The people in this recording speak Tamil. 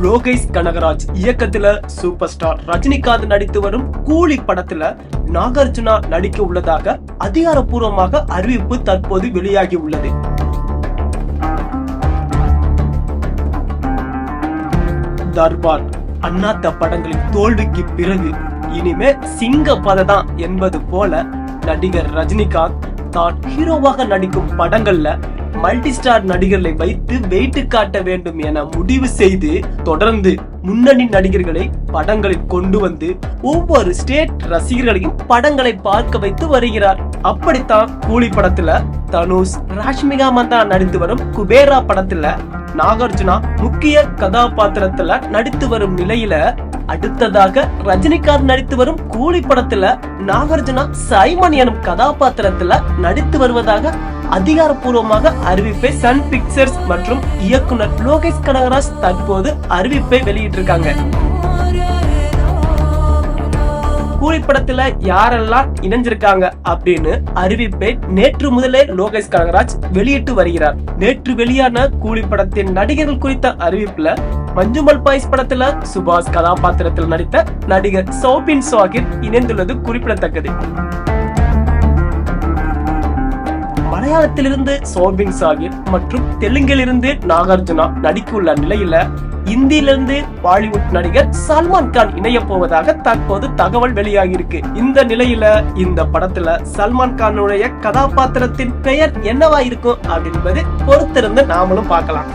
லோகேஷ் கனகராஜ் இயக்கத்துல சூப்பர் ஸ்டார் ரஜினிகாந்த் நடித்து வரும் கூலி படத்துல நாகார்ஜுனா நடிக்க உள்ளதாக அதிகாரப்பூர்வமாக அறிவிப்பு தற்போது வெளியாகி உள்ளது. தர்பார், அண்ணாத்த படங்களின் தோல்விக்கு பிறகு இனிமே சிங்க பததான் என்பது போல நடிகர் ரஜினிகாந்த் தான் ஹீரோவாக நடிக்கும் படங்கள்ல மல்டி ஸ்டார் நடிகர்களை வைத்து வெயிட் காட்ட வேண்டும் என முடிவு செய்து தொடர்ந்து முன்னணி நடிகர்களை படங்களில் கொண்டு வந்து ஒவ்வொரு ஸ்டேட் ரசிகர்களையும் படங்களை பார்க்க வைத்து வருகிறார். அப்படித்தான் கூலி படத்துல தனுஷ், ராஷ்மிகா மந்தனா நடித்து வரும் குபேரா படத்துல நாகார்ஜுனா முக்கிய கதாபாத்திரத்துல நடித்து வரும் நிலையில அடுத்ததாக ரஜினிகாந்த் நடித்து வரும் கூலி படத்துல நாகார்ஜுனா சைமன் எனும் கதாபாத்திரத்துல நடித்து வருவதாக அதிகாரப்பூர்வமாக அறிவிப்பை சன் பிக்சர்ஸ் மற்றும் இயக்குனர் லோகேஷ் கனகராஜ் தற்போது அறிவிப்பை வெளியிட்டிருக்காங்க. கூலி படத்துல யாரெல்லாம் இணைஞ்சிருக்காங்க அப்படின்னு அறிவிப்பை நேற்று முதலே லோகேஷ் கனகராஜ் வெளியிட்டு வருகிறார். நேற்று வெளியான கூலி படத்தின் நடிகர்கள் குறித்த அறிவிப்புல மஞ்சுமல் பாய்ஸ் படத்துல சுபாஷ் கதாபாத்திரத்தில் நடித்த நடிகர் சோபின் சாகிர் இணைந்துள்ளது குறிப்பிடத்தக்கது. மலையாளத்திலிருந்து சோபின் சாகிர் மற்றும் தெலுங்கிலிருந்து நாகார்ஜுனா நடிக்க உள்ள நிலையில இந்தியிலிருந்து பாலிவுட் நடிகர் சல்மான் கான் இணைய போவதாக தற்போது தகவல் வெளியாகியிருக்கு. இந்த நிலையில இந்த படத்துல சல்மான் கானுடைய கதாபாத்திரத்தின் பெயர் என்னவா இருக்கும் அப்படின்பது பொறுத்திருந்து நாமளும் பார்க்கலாம்.